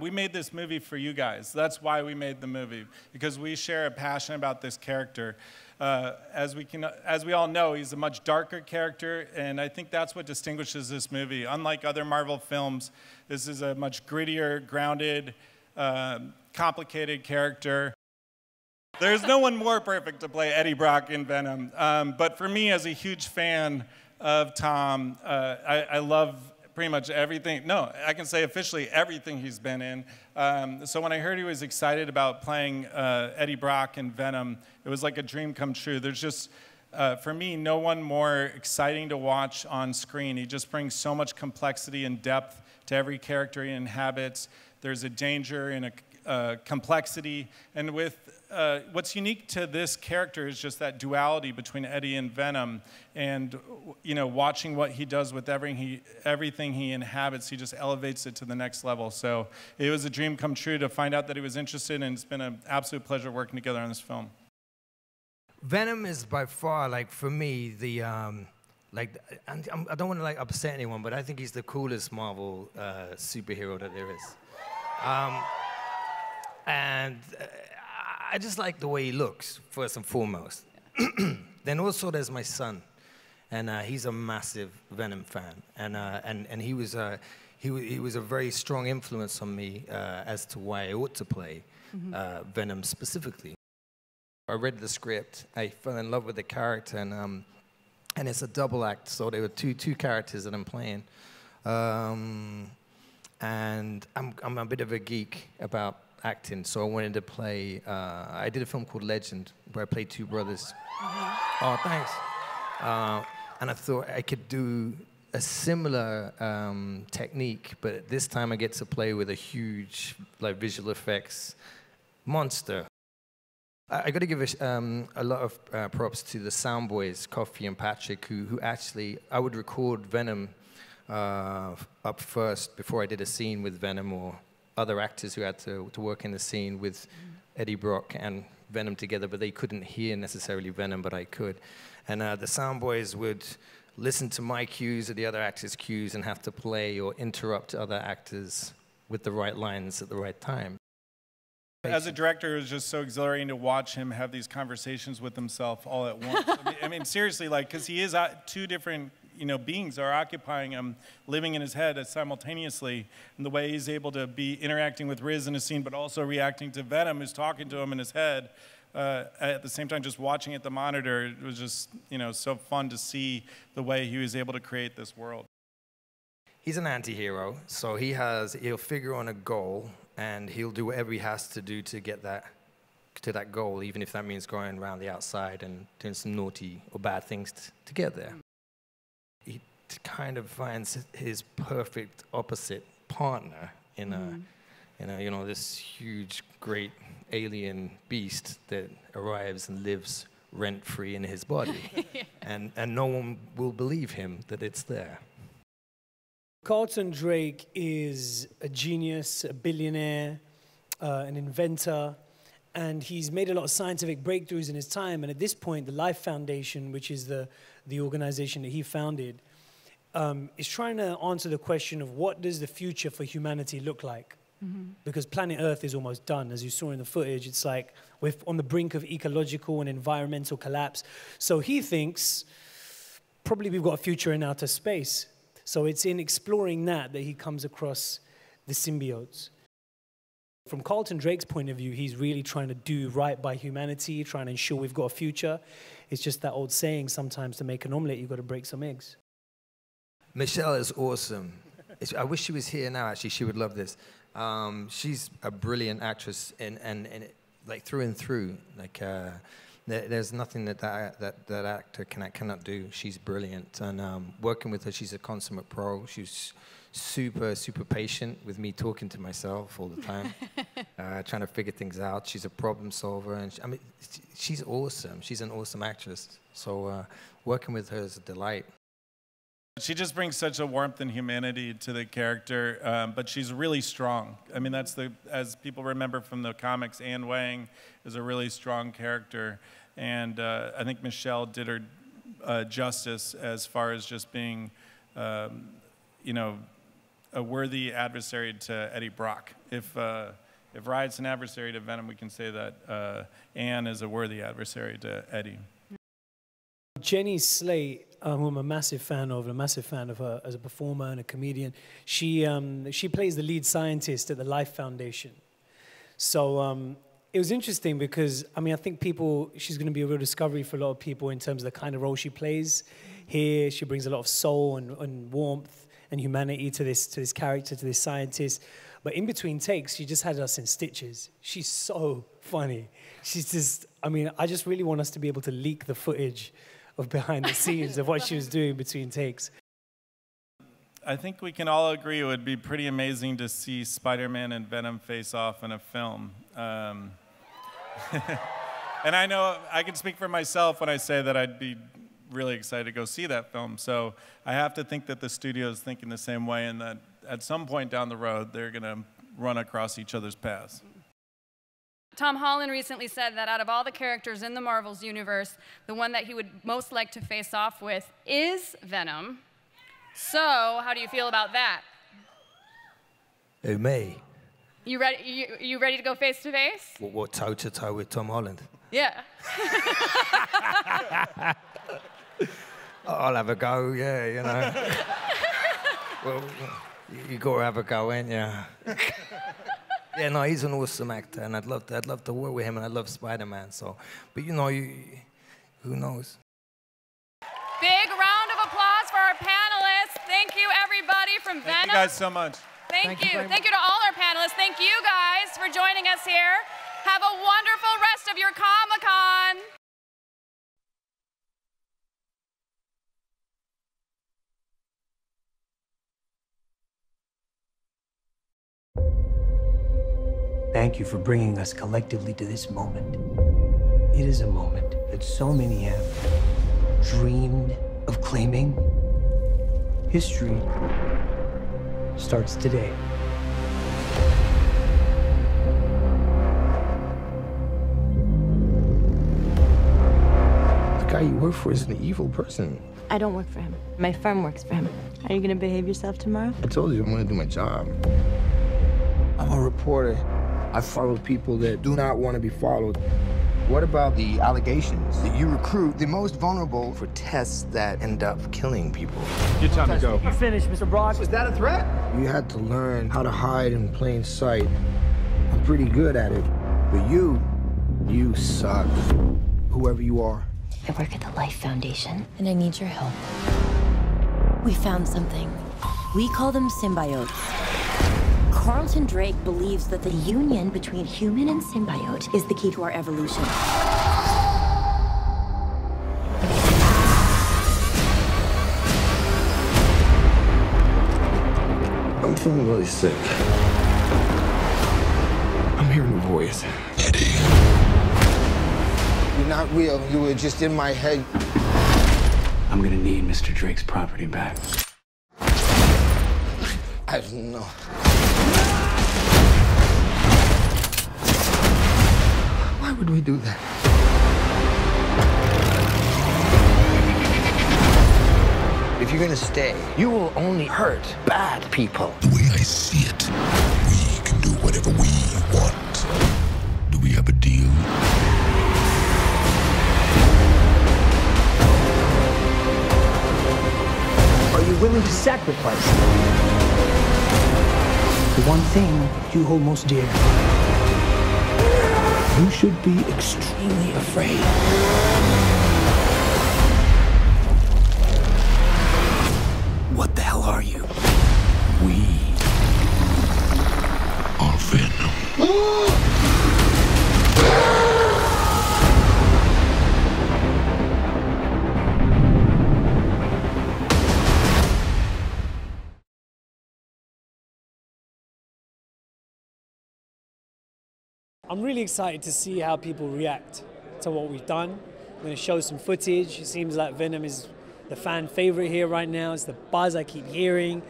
We made this movie for you guys. That's why we made the movie, because we share a passion about this character. As we all know, he's a much darker character, and I think that's what distinguishes this movie. Unlike other Marvel films, this is a much grittier, grounded, complicated character. There's no one more perfect to play Eddie Brock in Venom. But for me, as a huge fan of Tom, I love pretty much everything. No, I can say officially everything he's been in. So when I heard he was excited about playing Eddie Brock in Venom, it was like a dream come true. There's just, for me, no one more exciting to watch on screen. He just brings so much complexity and depth to every character he inhabits. There's a danger and a complexity. And with what's unique to this character is just that duality between Eddie and Venom. And watching what he does with everything he inhabits, he just elevates it to the next level. So it was a dream come true to find out that he was interested, and it's been an absolute pleasure working together on this film. Venom is by far, like, for me, the I don't want to like upset anyone, but I think he's the coolest Marvel superhero that there is. I just like the way he looks, first and foremost. Then also there's my son, and he's a massive Venom fan, and he was a very strong influence on me as to why I ought to play Venom specifically. I read the script, I fell in love with the character, and it's a double act, so there were two characters that I'm playing, and I'm a bit of a geek about acting, so I wanted to play, I did a film called Legend, where I played two brothers. Oh, thanks. And I thought I could do a similar technique, but this time I get to play with a huge, like, visual effects monster. I got to give a lot of props to the sound boys, Coffee and Patrick, who actually, I would record Venom up first before I did a scene with Venom, or other actors who had to work in the scene with Eddie Brock and Venom together, but they couldn't hear necessarily Venom, but I could. And the sound boys would listen to my cues or the other actors' cues and have to play or interrupt other actors with the right lines at the right time. As a director, it was just so exhilarating to watch him have these conversations with himself all at once. I mean, seriously, like, because he is two different beings are occupying him, living in his head simultaneously, and the way he's able to be interacting with Riz in a scene, but also reacting to Venom, who's talking to him in his head, at the same time just watching at the monitor. It was just, so fun to see the way he was able to create this world. He's an anti-hero, so he'll figure on a goal, and he'll do whatever he has to do to get to that goal, even if that means going around the outside and doing some naughty or bad things to get there. He kind of finds his perfect opposite partner in this huge, great alien beast that arrives and lives rent-free in his body. and no one will believe him that it's there. Carlton Drake is a genius, a billionaire, an inventor, and he's made a lot of scientific breakthroughs in his time. And at this point, the Life Foundation, which is the organization that he founded, is trying to answer the question of what does the future for humanity look like? Because planet Earth is almost done. As you saw in the footage, it's like we're on the brink of ecological and environmental collapse. So he thinks probably we've got a future in outer space. So it's in exploring that he comes across the symbiotes. From Carlton Drake's point of view, he's really trying to do right by humanity, trying to ensure we've got a future. It's just that old saying, sometimes to make an omelet, you've got to break some eggs. Michelle is awesome. I wish she was here now, actually. She would love this. She's a brilliant actress, and like through and through. Like, there's nothing that actor cannot do. She's brilliant, and working with her, she's a consummate pro. She's super patient with me talking to myself all the time, trying to figure things out. She's a problem solver, and she's awesome. She's an awesome actress. So working with her is a delight. She just brings such a warmth and humanity to the character, but she's really strong. I mean, as people remember from the comics, Anne Wang is a really strong character, and I think Michelle did her justice as far as just being, a worthy adversary to Eddie Brock. If Riot's an adversary to Venom, we can say that Anne is a worthy adversary to Eddie. Jenny Slate, who I'm a massive fan of her as a performer and a comedian, she plays the lead scientist at the Life Foundation. So it was interesting because, I mean, I think she's going to be a real discovery for a lot of people in terms of the kind of role she plays. Here, she brings a lot of soul and warmth and humanity to this character, to this scientist. But in between takes, she just had us in stitches. She's so funny. She's just, I mean, I just really want us to be able to leak the footage of behind the scenes of what she was doing between takes. I think we can all agree it would be pretty amazing to see Spider-Man and Venom face off in a film. And I know I can speak for myself when I say that I'd be really excited to go see that film. So I have to think that the studio is thinking the same way, and that at some point down the road, they're going to run across each other's paths. Tom Holland recently said that out of all the characters in the Marvel's universe, the one that he would most like to face off with is Venom. So, how do you feel about that? Who, me? You ready? You ready to go face to face? What, toe to toe with Tom Holland? Yeah. I'll have a go, yeah, you know. Well, you got to have a go, ain't you? Yeah, no, he's an awesome actor, and I'd love to work with him, and I love Spider-Man. So, but you know, who knows? Big round of applause for our panelists. Thank you, everybody from Venom. Thank you guys so much. Thank you. Thank you to all our panelists. Thank you guys for joining us here. Have a wonderful rest of your Comic-Con. Thank you for bringing us collectively to this moment. It is a moment that so many have dreamed of claiming. History starts today. The guy you work for is an evil person. I don't work for him. My firm works for him. Are you gonna behave yourself tomorrow? I told you I'm gonna do my job. I'm a reporter. I follow people that do not want to be followed. What about the allegations that you recruit the most vulnerable for tests that end up killing people? Your time to go. You're finished, Mr. Brock. Was that a threat? You had to learn how to hide in plain sight. I'm pretty good at it. But you suck. Whoever you are. I work at the Life Foundation, and I need your help. We found something. We call them symbiotes. Carlton Drake believes that the union between human and symbiote is the key to our evolution. I'm feeling really sick. I'm hearing a voice. Eddie. You're not real. You were just in my head. I'm gonna need Mr. Drake's property back. I don't know. Why would we do that? If you're gonna stay, you will only hurt bad people. The way I see it, we can do whatever we want. Do we have a deal? Are you willing to sacrifice the one thing you hold most dear? You should be extremely afraid. What the hell are you? We are Venom. I'm really excited to see how people react to what we've done. I'm going to show some footage. It seems like Venom is the fan favorite here right now. It's the buzz I keep hearing.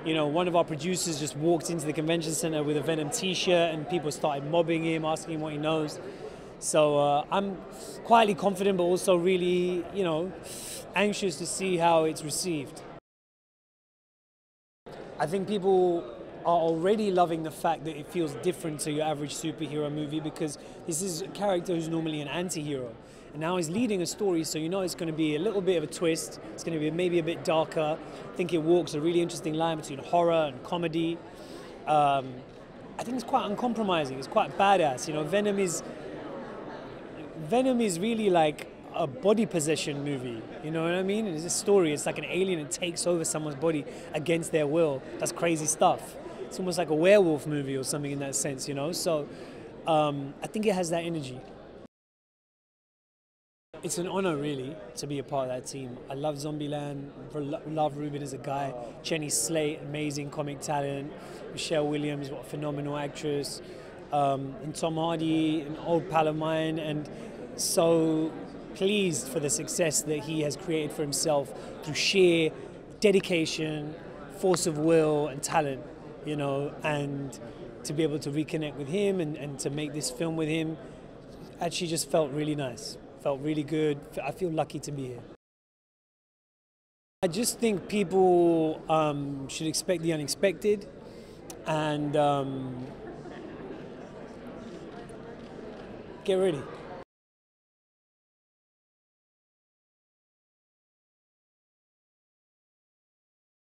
You know, one of our producers just walked into the convention center with a Venom t-shirt and people started mobbing him, asking him what he knows. So I'm quietly confident, but also really, you know, anxious to see how it's received. I think people are already loving the fact that it feels different to your average superhero movie, because this is a character who's normally an anti-hero. And now he's leading a story, so you know it's going to be a little bit of a twist. It's going to be maybe a bit darker. I think it walks a really interesting line between horror and comedy. I think it's quite uncompromising. It's quite badass. You know, Venom is really like a body possession movie. You know what I mean? It's a story. It's like an alien that takes over someone's body against their will. That's crazy stuff. It's almost like a werewolf movie or something in that sense, you know? So I think it has that energy. It's an honor, really, to be a part of that team. I love Zombieland, love Ruben as a guy, Jenny Slate, amazing comic talent, Michelle Williams, what a phenomenal actress, and Tom Hardy, an old pal of mine, and so pleased for the success that he has created for himself through sheer dedication, force of will, and talent, you know, and to be able to reconnect with him and to make this film with him actually just felt really nice. Felt really good. I feel lucky to be here. I just think people should expect the unexpected, and get ready.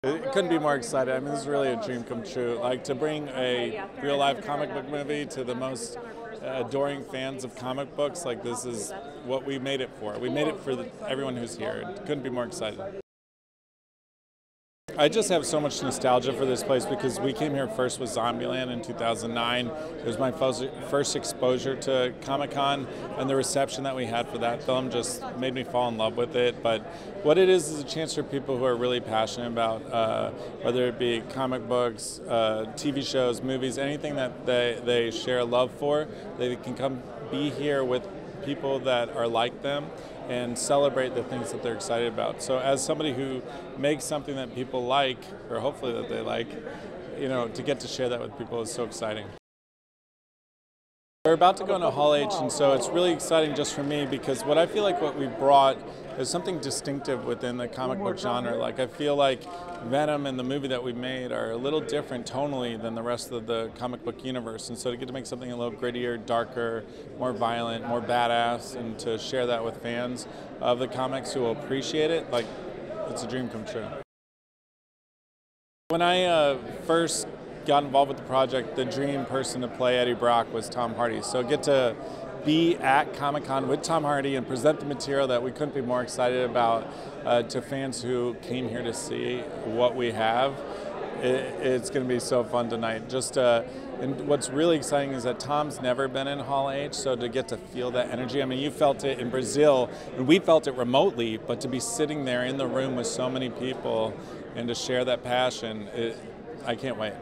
It couldn't be more excited. I mean, this is really a dream come true. Like, to bring a real-life comic book movie to the most adoring fans of comic books, like, this is what we made it for. We made it for everyone who's here. It couldn't be more excited. I just have so much nostalgia for this place because we came here first with Zombieland in 2009. It was my first exposure to Comic-Con, and the reception that we had for that film just made me fall in love with it. But what it is a chance for people who are really passionate about, whether it be comic books, TV shows, movies, anything that they share a love for, they can come be here with people that are like them and celebrate the things that they're excited about. So as somebody who makes something that people like, or hopefully that they like, you know, to get to share that with people is so exciting. We're about to go into Hall H, and so it's really exciting just for me because what I feel like what we brought is something distinctive within the comic book genre. Like, I feel like Venom and the movie that we made are a little different tonally than the rest of the comic book universe, and so to get to make something a little grittier, darker, more violent, more badass, and to share that with fans of the comics who will appreciate it, like, it's a dream come true. When I first got involved with the project, the dream person to play Eddie Brock was Tom Hardy. So get to be at Comic-Con with Tom Hardy and present the material that we couldn't be more excited about to fans who came here to see what we have. It's going to be so fun tonight. And what's really exciting is that Tom's never been in Hall H, so to get to feel that energy. I mean, you felt it in Brazil, and we felt it remotely, but to be sitting there in the room with so many people and to share that passion, I can't wait.